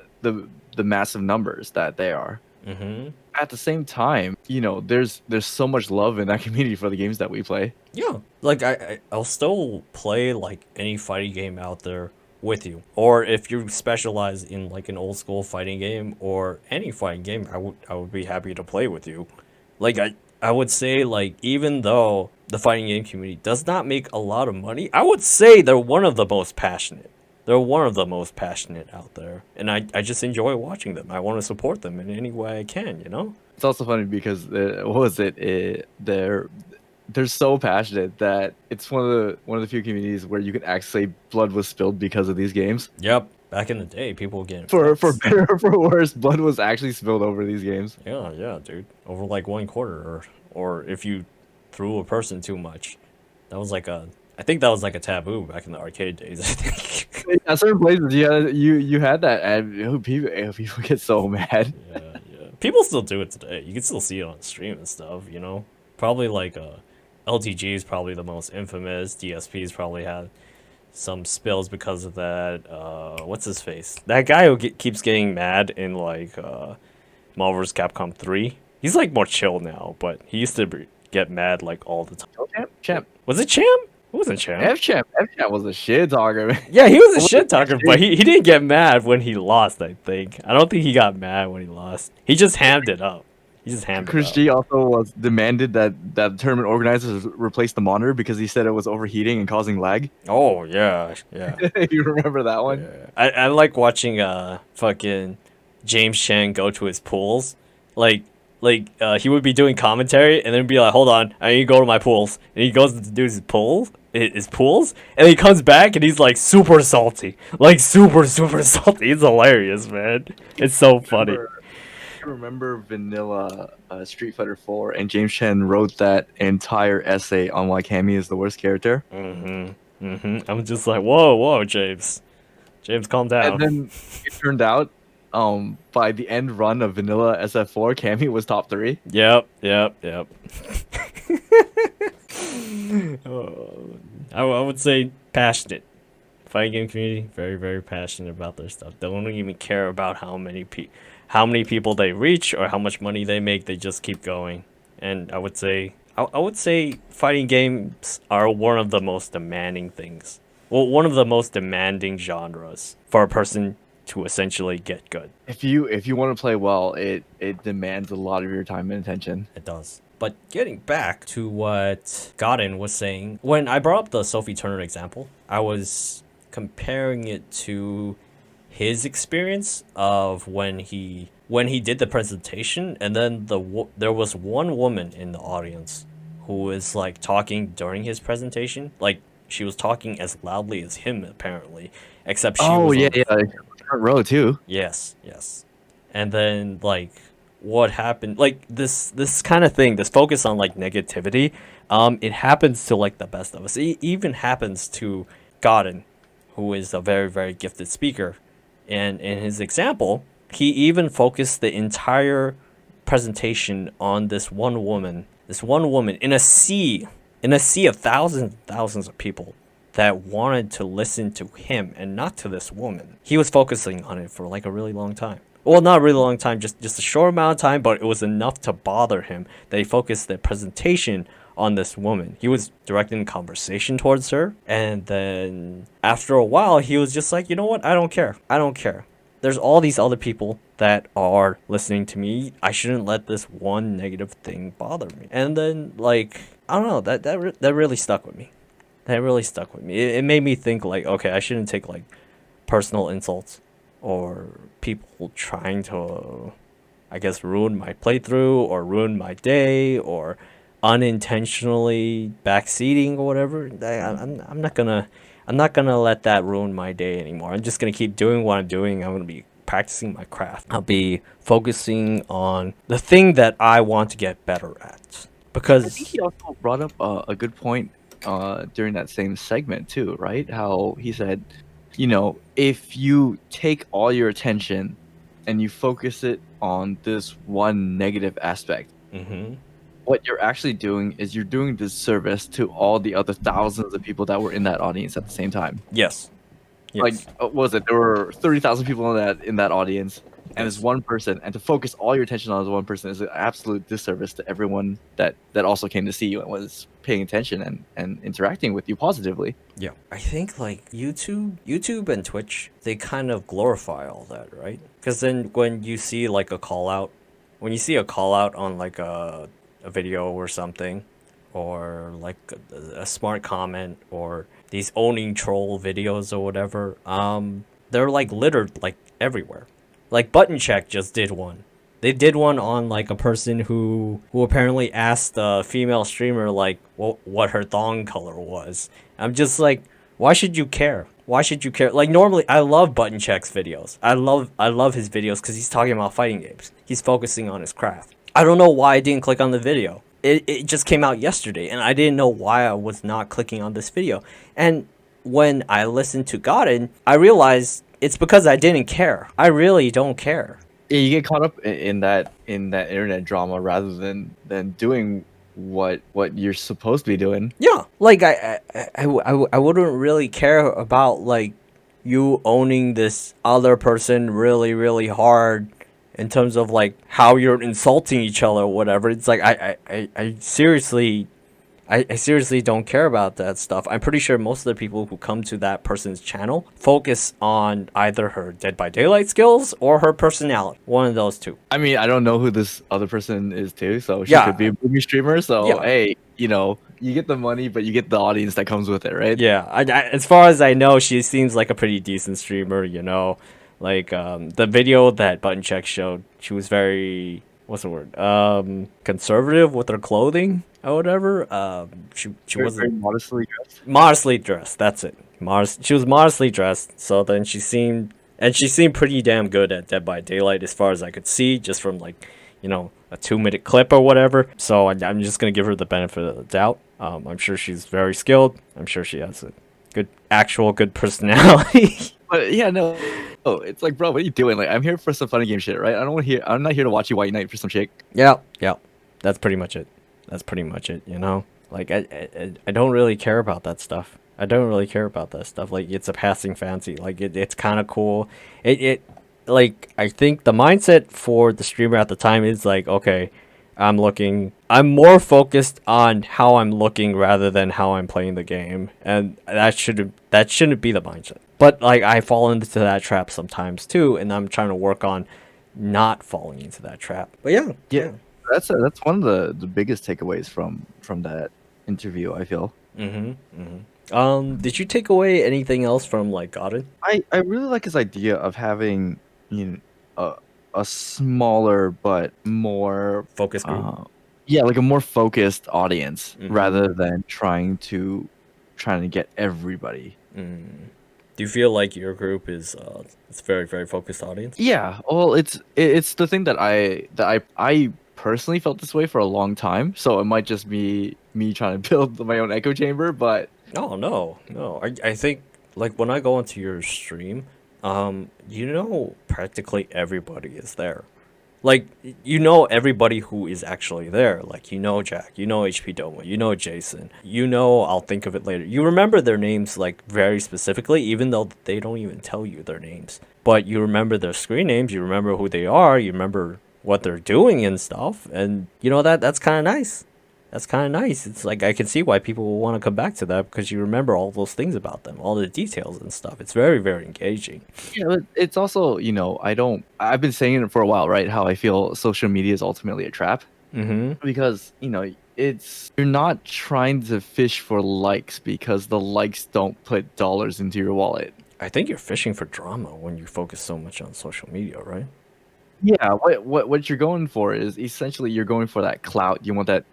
massive numbers that they are. Mm-hmm. At the same time, there's so much love in that community for the games that we play. Yeah, like I'll still play like any fighting game out there with you. Or if you specialize in like an old school fighting game or any fighting game, I would be happy to play with you. Like I would say like even though the fighting game community does not make a lot of money, I would say they're one of the most passionate. They're one of the most passionate out there, and I just enjoy watching them. I want to support them in any way I can, you know? It's also funny because what was it? They're so passionate that it's one of the few communities where you can actually say blood was spilled because of these games. Yep. Back in the day, people were getting For fights. better or for worse, blood was actually spilled over these games. Yeah, dude. Over like 1 quarter, or if you threw a person too much, that was like a. I think that was like a taboo back in the arcade days. I think. At certain places, you had that, and people get so mad. Yeah. People still do it today. You can still see it on stream and stuff. You know, probably like LTG is probably the most infamous. DSP's probably had some spills because of that. What's his face? That guy who keeps getting mad in like Marvel vs. Capcom 3. He's like more chill now, but he used to get mad like all the time. Champ. Was it Champ? It wasn't Champ. F-Champ was a shit talker, man. Yeah, he was a shit talker, but he didn't get mad when he lost, I think. I don't think he got mad when he lost. He just hammed it up. Chris G also was demanded that tournament organizers replace the monitor because he said it was overheating and causing lag. Oh, yeah. You remember that one? Yeah. I like watching fucking James Chen go to his pools. Like he would be doing commentary and then be like, hold on, I need to go to my pools. And he goes to do his pools, and he comes back and he's like super salty. Like super salty. It's hilarious, man. It's so funny. I remember Vanilla Street Fighter 4 and James Chen wrote that entire essay on why Cammy is the worst character. I'm just like, whoa, James, calm down. And then it turned out, by the end run of Vanilla SF4, Cammy was top 3. Yep. I would say passionate. Fighting game community, very, very passionate about their stuff. They don't even care about how many people they reach or how much money they make. They just keep going. And I would say fighting games are one of the most demanding things. Well, one of the most demanding genres for a person to essentially get good. If you want to play well, it demands a lot of your time and attention. It does. But getting back to what Godin was saying, when I brought up the Sophie Turner example, I was comparing it to his experience of when he did the presentation, and then there was one woman in the audience who was like talking during his presentation, like she was talking as loudly as him apparently, except she was yeah, front row too. Yes, yes. And then like what happened, like this kind of thing, this focus on like negativity, it happens to like the best of us. It even happens to Godin, who is a very, very gifted speaker. And in his example, he even focused the entire presentation on this one woman in a sea of thousands and thousands of people that wanted to listen to him and not to this woman. He was focusing on it for like a really long time. Well, not a really long time, just a short amount of time, but it was enough to bother him that he focused the presentation on this woman. He was directing conversation towards her, and then after a while, he was just like, you know what? I don't care. There's all these other people that are listening to me. I shouldn't let this one negative thing bother me. And then, like, I don't know, that really stuck with me. It made me think, like, okay, I shouldn't take, like, personal insults or people trying to, I guess, ruin my playthrough or ruin my day or unintentionally backseating or whatever. I'm not gonna let that ruin my day anymore. I'm just gonna keep doing what I'm doing. I'm gonna be practicing my craft. I'll be focusing on the thing that I want to get better at. Because I think he also brought up a good point during that same segment too, right? How he said, you know, if you take all your attention and you focus it on this one negative aspect, what you're actually doing is you're doing disservice to all the other thousands of people that were in that audience at the same time. Yes. Like, what was it? There were 30,000 people in that audience, and it's one person, and to focus all your attention on this one person is an absolute disservice to everyone that also came to see you and was paying attention and interacting with you positively. Yeah, I think like YouTube and Twitch, they kind of glorify all that, right? Because then when you see like a call out on like a video or something, or like a smart comment, or these owning troll videos or whatever, they're like littered like everywhere. Like Button Check just did one. They did one on like a person who apparently asked a female streamer like what her thong color was. I'm just like, why should you care? Like normally I love Button Check's videos. I love his videos because he's talking about fighting games. He's focusing on his craft. I don't know why I didn't click on the video. It just came out yesterday, and I didn't know why I was not clicking on this video. And when I listened to Godin, I realized it's because I didn't care. I really don't care. Yeah, you get caught up in that internet drama rather than doing what you're supposed to be doing. Yeah, like I wouldn't really care about like you owning this other person really, really hard in terms of like how you're insulting each other or whatever. It's like I seriously don't care about that stuff. I'm pretty sure most of the people who come to that person's channel focus on either her Dead by Daylight skills or her personality. One of those two. I mean, I don't know who this other person is too, so she could be a Boomy streamer. So hey, you know, you get the money, but you get the audience that comes with it, right? Yeah, as far as I know, she seems like a pretty decent streamer, you know. Like, the video that Button Check showed, she was very, what's the word? Conservative with her clothing or whatever. She wasn't very modestly dressed. Modestly dressed, that's it. She was modestly dressed, so then she seemed pretty damn good at Dead by Daylight as far as I could see, just from like, you know, a 2-minute clip or whatever. So I'm just gonna give her the benefit of the doubt. I'm sure she's very skilled. I'm sure she has a good personality. But yeah, no. Oh, it's like, bro, what are you doing? Like, I'm here for some funny game shit, right? I'm not here to watch you white knight for some chick. Yeah. That's pretty much it. You know, like I don't really care about that stuff. Like, it's a passing fancy. Like, it's kind of cool. Like, I think the mindset for the streamer at the time is like, okay, I'm more focused on how I'm looking rather than how I'm playing the game, and that shouldn't be the mindset. But like I fall into that trap sometimes too, and I'm trying to work on not falling into that trap. But yeah, Yeah, yeah. that's one of the biggest takeaways from that interview, I feel. Did you take away anything else from like Godin? I really like his idea of having, you know, a smaller but more, Focus group. yeah, like a more focused audience Mm-hmm. rather than trying to get everybody. Do you feel like your group is it's very very focused audience? Yeah, well, it's the thing that I personally felt this way for a long time, so it might just be me trying to build my own echo chamber, but Oh no, no. I think like when I go into your stream, you know practically everybody is there. Like you know everybody who is actually there. Like you know Jack, you know HP Doma, you know Jason, you know I'll think of it later. You remember their names like very specifically, even though they don't even tell you their names. But you remember their screen names, you remember who they are, you remember what they're doing and stuff, and you know that's kind of nice. That's kind of nice. It's like I can see why people will want to come back to that because you remember all those things about them, all the details and stuff. It's very, very engaging. you know, it's also, I've been saying it for a while, right? How I feel social media is ultimately a trap Mm-hmm. because, you're not trying to fish for likes because the likes don't put dollars into your wallet. I think you're fishing for drama when you focus so much on social media, right? Yeah, what you're going for is essentially you're going for that clout. You want that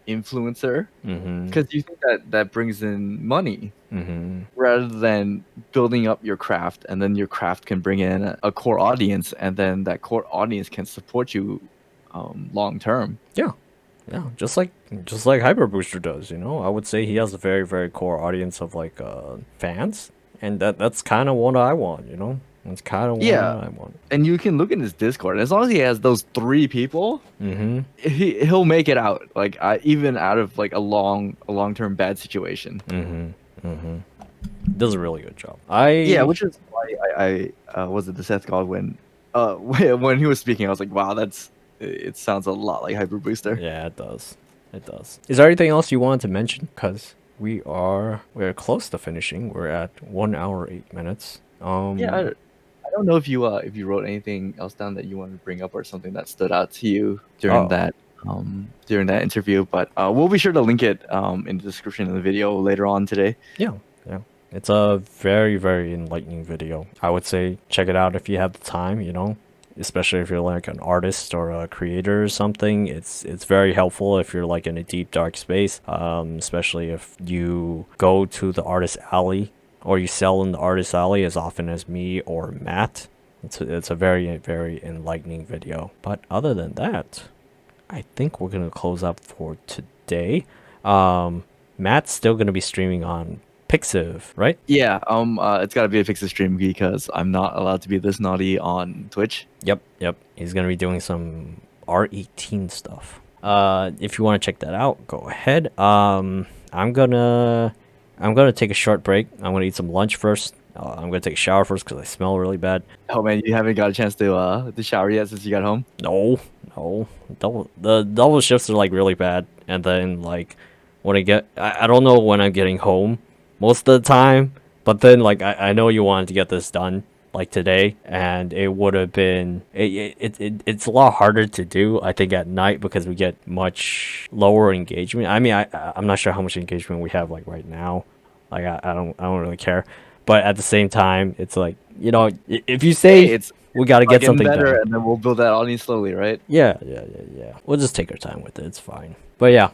influencer Mm-hmm. because you think that brings in money Mm-hmm. rather than building up your craft, and then your craft can bring in a core audience, and then that core audience can support you long term. Yeah. Yeah. Just like Hyper Booster does, you know? I would say he has a very, very core audience of like fans. And that's kinda what I want, you know? That's kinda what Yeah, I want. and you can look in his Discord. As long as he has those 3 people, Mm-hmm. he'll make it out. Like even out of like a long term bad situation. Mm-hmm. Mm-hmm. Does a really good job. Yeah, I which is why I was it the Seth Godwin when he was speaking, I was like, wow, it sounds a lot like Hyper Booster. Yeah, it does. It does. Is there anything else you wanted to mention? Because we're close to finishing. We're at 1 hour 8 minutes. Yeah, I don't know if you wrote anything else down that you wanted to bring up or something that stood out to you Oh during that interview, but we'll be sure to link it in the description of the video later on today. yeah, yeah. It's a very very enlightening video. I would say check it out if you have the time. You know, especially if you're like an artist or a creator or something. It's very helpful if you're like in a deep dark space. Especially if you go to the artist alley or you sell in the artist alley as often as me or Matt. It's a very very enlightening video. But other than that, I think we're gonna close up for today. Matt's still gonna be streaming on Pixiv, right? Yeah, it's got to be a Fixer stream because I'm not allowed to be this naughty on Twitch. Yep, yep. He's gonna be doing some R18 stuff. If you want to check that out, go ahead. I'm gonna take a short break. I'm gonna eat some lunch first. I'm gonna take a shower first because I smell really bad. Oh man, you haven't got a chance to shower yet since you got home. No, no. The double shifts are like really bad, and then like when I don't know when I'm getting home most of the time, but then like I know you wanted to get this done like today, and it would have been it's a lot harder to do I think at night because we get much lower engagement. I mean I'm not sure how much engagement we have like right now. Like I don't really care, but at the same time it's like if you say Hey, it's we got to get getting something better, done. and then we'll build that audience slowly, right? Yeah. We'll just take our time with it. It's fine. But yeah.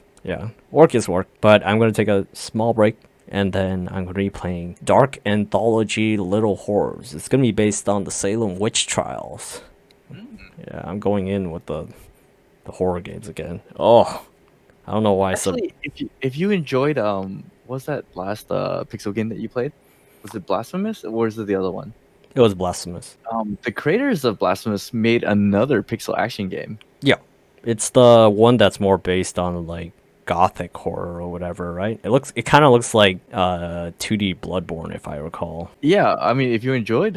Work is work. But I'm going to take a small break, and then I'm going to be playing Dark Anthology Little Horrors. It's going to be based on the Salem witch trials. Yeah, I'm going in with the horror games again. Oh, I don't know why I said. Actually, if you enjoyed what's that last pixel game that you played? Was it Blasphemous or was it the other one? It was blasphemous. The creators of Blasphemous made another pixel action game. Yeah, it's the one that's more based on like gothic horror or whatever, right? It kind of looks like 2D Bloodborne if I recall. Yeah, I mean, if you enjoyed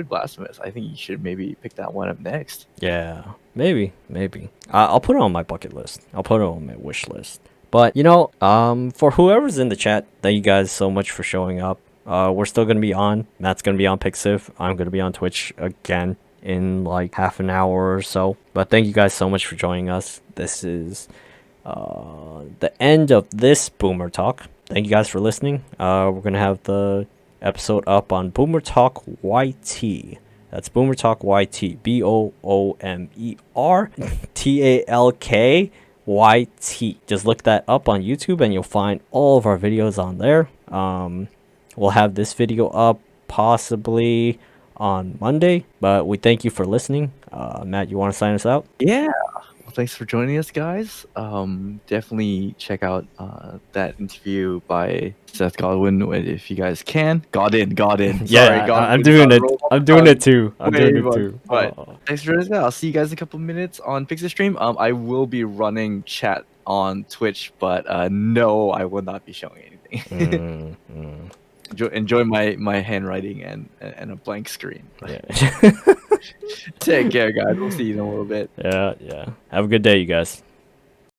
Blasphemous, I think you should maybe pick that one up next. Yeah, maybe. I'll put it on my bucket list. I'll put it on my wish list. But for whoever's in the chat, thank you guys so much for showing up. We're still gonna be on. Matt's gonna be on Pixiv. I'm gonna be on Twitch again in like half an hour or so. But thank you guys so much for joining us. This is the end of this Boomer Talk. Thank you guys for listening. We're gonna have the episode up on Boomer Talk YT. That's Boomer Talk YT. BOOMERTALKYT. Just look that up on YouTube and you'll find all of our videos on there. We'll have this video up possibly on Monday, but we thank you for listening. Matt, you want to sign us out? Yeah. Well, thanks for joining us, guys. Definitely check out that interview by Seth Godin if you guys can. Godin. Yeah, Sorry, Godin. I'm doing it. I'm doing it too. I'm doing it Way too. But thanks for joining us. I'll see you guys in a couple minutes on Pixel Stream. I will be running chat on Twitch, but no, I will not be showing anything. Enjoy my handwriting and a blank screen. Yeah. Take care, guys. We'll see you in a little bit. Yeah. Have a good day, you guys.